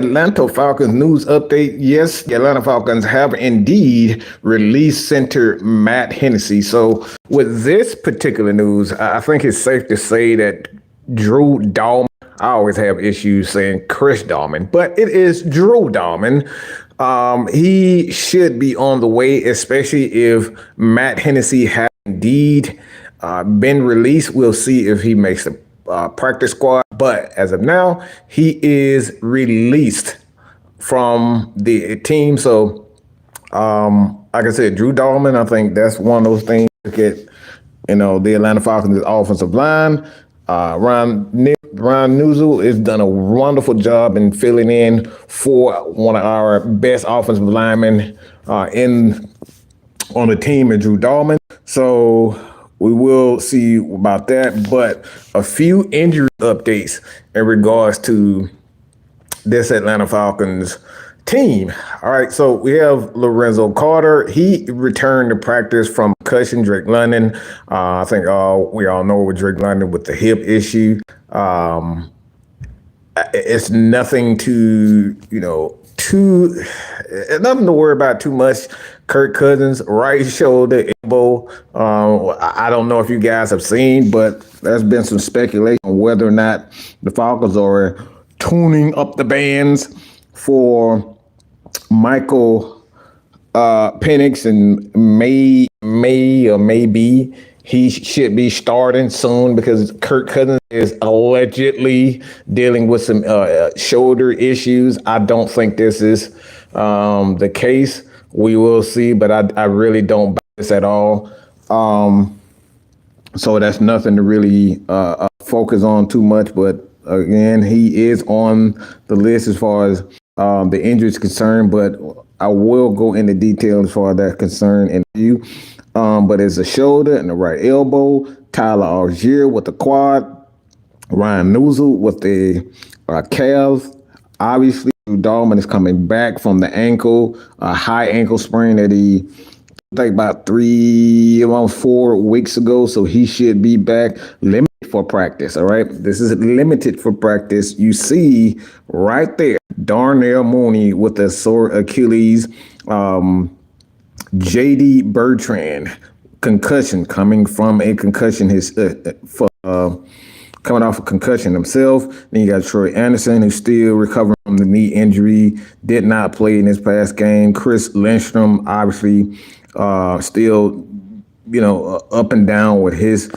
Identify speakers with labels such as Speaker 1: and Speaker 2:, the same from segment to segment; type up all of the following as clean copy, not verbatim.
Speaker 1: Atlanta Falcons news update. Yes, the Atlanta Falcons have indeed released center Matt Hennessy. So, with this particular news, I think it's safe to say that Drew Dalman, I always have issues saying Chris Dalman, but it is Drew Dalman. He should be on the way, especially if Matt Hennessy has indeed been released. We'll see if he makes the practice squad. But as of now, he is released from the team. So, like I said, Drew Dalman, I think that's one of those things. Look at, the Atlanta Falcons' offensive line. Ron Newsel has done a wonderful job in filling in for one of our best offensive linemen on the team, and Drew Dalman. So we will see about that. But a few injury updates in regards to this Atlanta Falcons team. All right, so we have Lorenzo Carter. He returned to practice from concussion. Drake London, I think we all know with Drake London with the hip issue. It's nothing nothing to worry about too much. Kirk Cousins, right shoulder, elbow. I don't know if you guys have seen, but there's been some speculation on whether or not the Falcons are tuning up the bands for Michael Penix, and maybe he should be starting soon because Kirk Cousins is allegedly dealing with some shoulder issues. I don't think this is the case. We will see, but I really don't buy this at all. So that's nothing to really focus on too much. But again, he is on the list as far as the injury is concerned. But I will go into detail as far as that's concerned in you. But it's a shoulder and the right elbow. Tyler Algier with the quad. Ryan Newsel with the calf. Obviously, Dalman is coming back from the ankle, a high ankle sprain that he like about 4 weeks ago. So he should be back limited for practice. All right. This is limited for practice. You see right there, Darnell Mooney with a sore Achilles. JD Bertrand, concussion, coming from a concussion, coming off a concussion himself. Then you got Troy Anderson, who's still recovering from the knee injury, did not play in his past game. Chris Lindstrom, obviously, still, up and down with his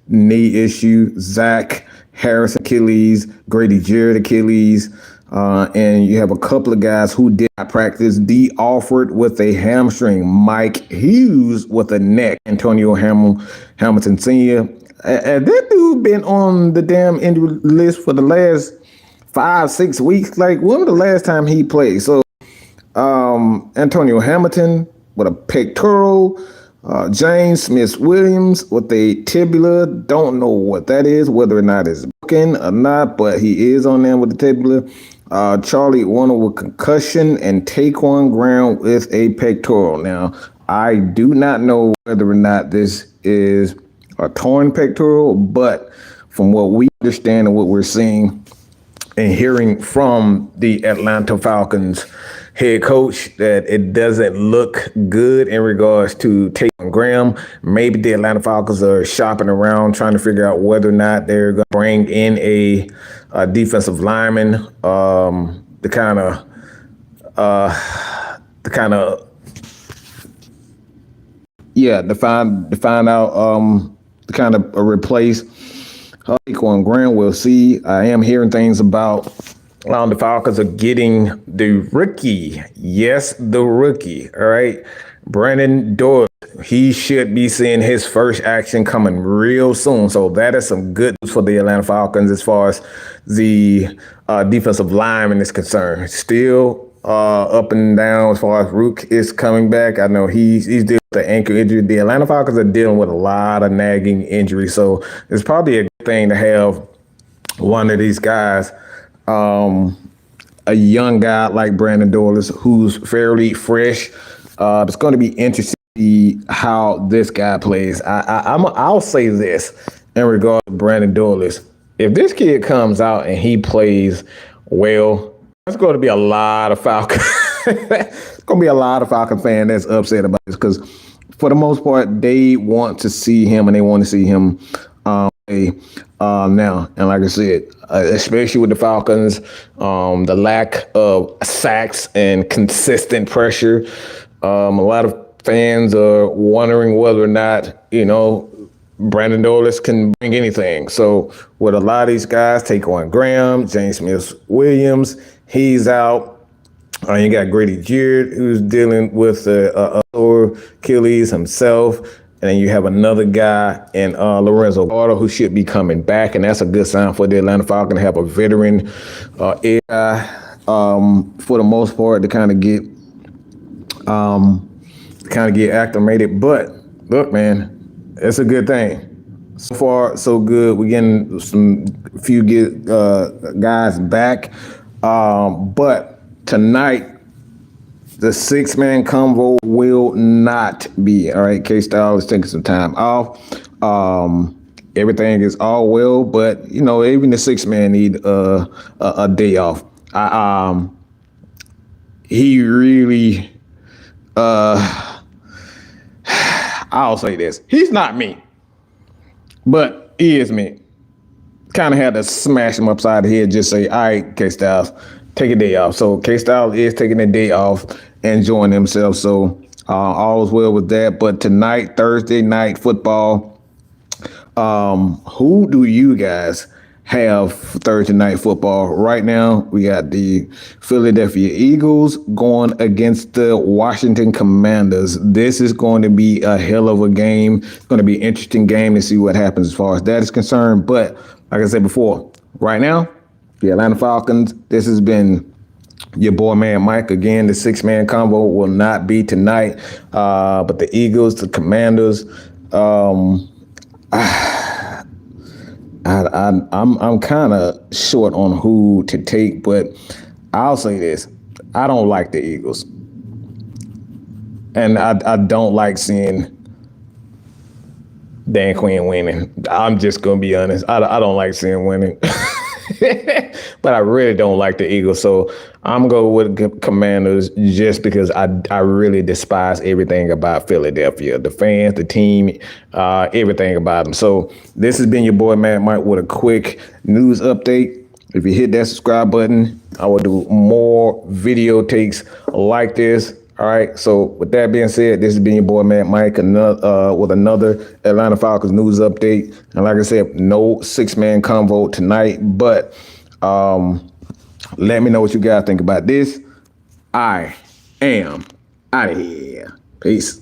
Speaker 1: knee issue. Zach Harris, Achilles. Grady Jarrett, Achilles. And you have a couple of guys who did not practice. D. Alford with a hamstring. Mike Hughes with a neck. Antonio Hamilton Sr. That dude been on the damn injury list for the last 5-6 weeks. Like, when was the last time he played? So, Antonio Hamilton with a pectoral. James Smith-Williams with a tibula. Don't know what that is, whether or not it's broken or not, but he is on there with the tibula. Charlie Warner with concussion, and Taquan Graham with a pectoral. Now, I do not know whether or not this is a torn pectoral, but from what we understand and what we're seeing and hearing from the Atlanta Falcons head coach, that it doesn't look good in regards to Taquan Graham. Maybe the Atlanta Falcons are shopping around trying to figure out whether or not they're going to bring in a defensive lineman, to kind of find out to kind of replace Taquan Graham. We'll see. I am hearing things about the Falcons are getting the rookie. Yes, the rookie. All right. Brandon Doyle. He should be seeing his first action coming real soon. So that is some good news for the Atlanta Falcons as far as the defensive lineman is concerned. Still up and down as far as Rook is coming back. I know he's dealing with the ankle injury. The Atlanta Falcons are dealing with a lot of nagging injuries. So it's probably a good thing to have one of these guys, a young guy like Brandon Doyle, who's fairly fresh. It's going to be interesting to see how this guy plays. I'll say this in regard to Brandon Doyle. if this kid comes out and he plays well, there's going to be a lot of Falcons. It's going to be a lot of Falcon fans that's upset about this because, for the most part, they want to see him and they want to see him now. And like I said, especially with the Falcons, the lack of sacks and consistent pressure, a lot of fans are wondering whether or not, Brandon Dolis can bring anything. So with a lot of these guys, Taquan Graham, James Smith-Williams, he's out. You got Grady Jarrett, who's dealing with a lower Achilles himself. And then you have another guy in Lorenzo Carter who should be coming back. And that's a good sign for the Atlanta Falcons to have a veteran guy for the most part to kind of get acclimated. But look, man, it's a good thing. So far, so good. We're getting few guys back. But tonight, the 6-man convo will not be. All right, K-Style is taking some time off. Everything is all well, but even the 6-man need a day off. He really. I'll say this: he's not me, but he is me. Kind of had to smash him upside the head. Just say, "All right, K-Styles, take a day off." So K-Style is taking a day off, enjoying himself. So all is well with that. But tonight, Thursday night football, who do you guys have for Thursday night football? Right now, we got the Philadelphia Eagles going against the Washington Commanders. This is going to be a hell of a game. It's going to be an interesting game to see what happens as far as that is concerned. But like I said before, right now, the Atlanta Falcons, this has been your boy, man, Mike. Again, the 6-man combo will not be tonight. But the Eagles, the Commanders, I'm kind of short on who to take, but I'll say this. I don't like the Eagles. And I don't like seeing Dan Quinn winning. I'm just going to be honest. I don't like seeing winning. But I really don't like the Eagles. So I'm going with the Commanders just because I really despise everything about Philadelphia. The fans, the team, everything about them. So this has been your boy, man, Mike, with a quick news update. If you hit that subscribe button, I will do more video takes like this. All right. So with that being said, this has been your boy, man, Mike, with another Atlanta Falcons news update. And like I said, no 6-man convo tonight, but let me know what you guys think about this. I am out of here. Peace.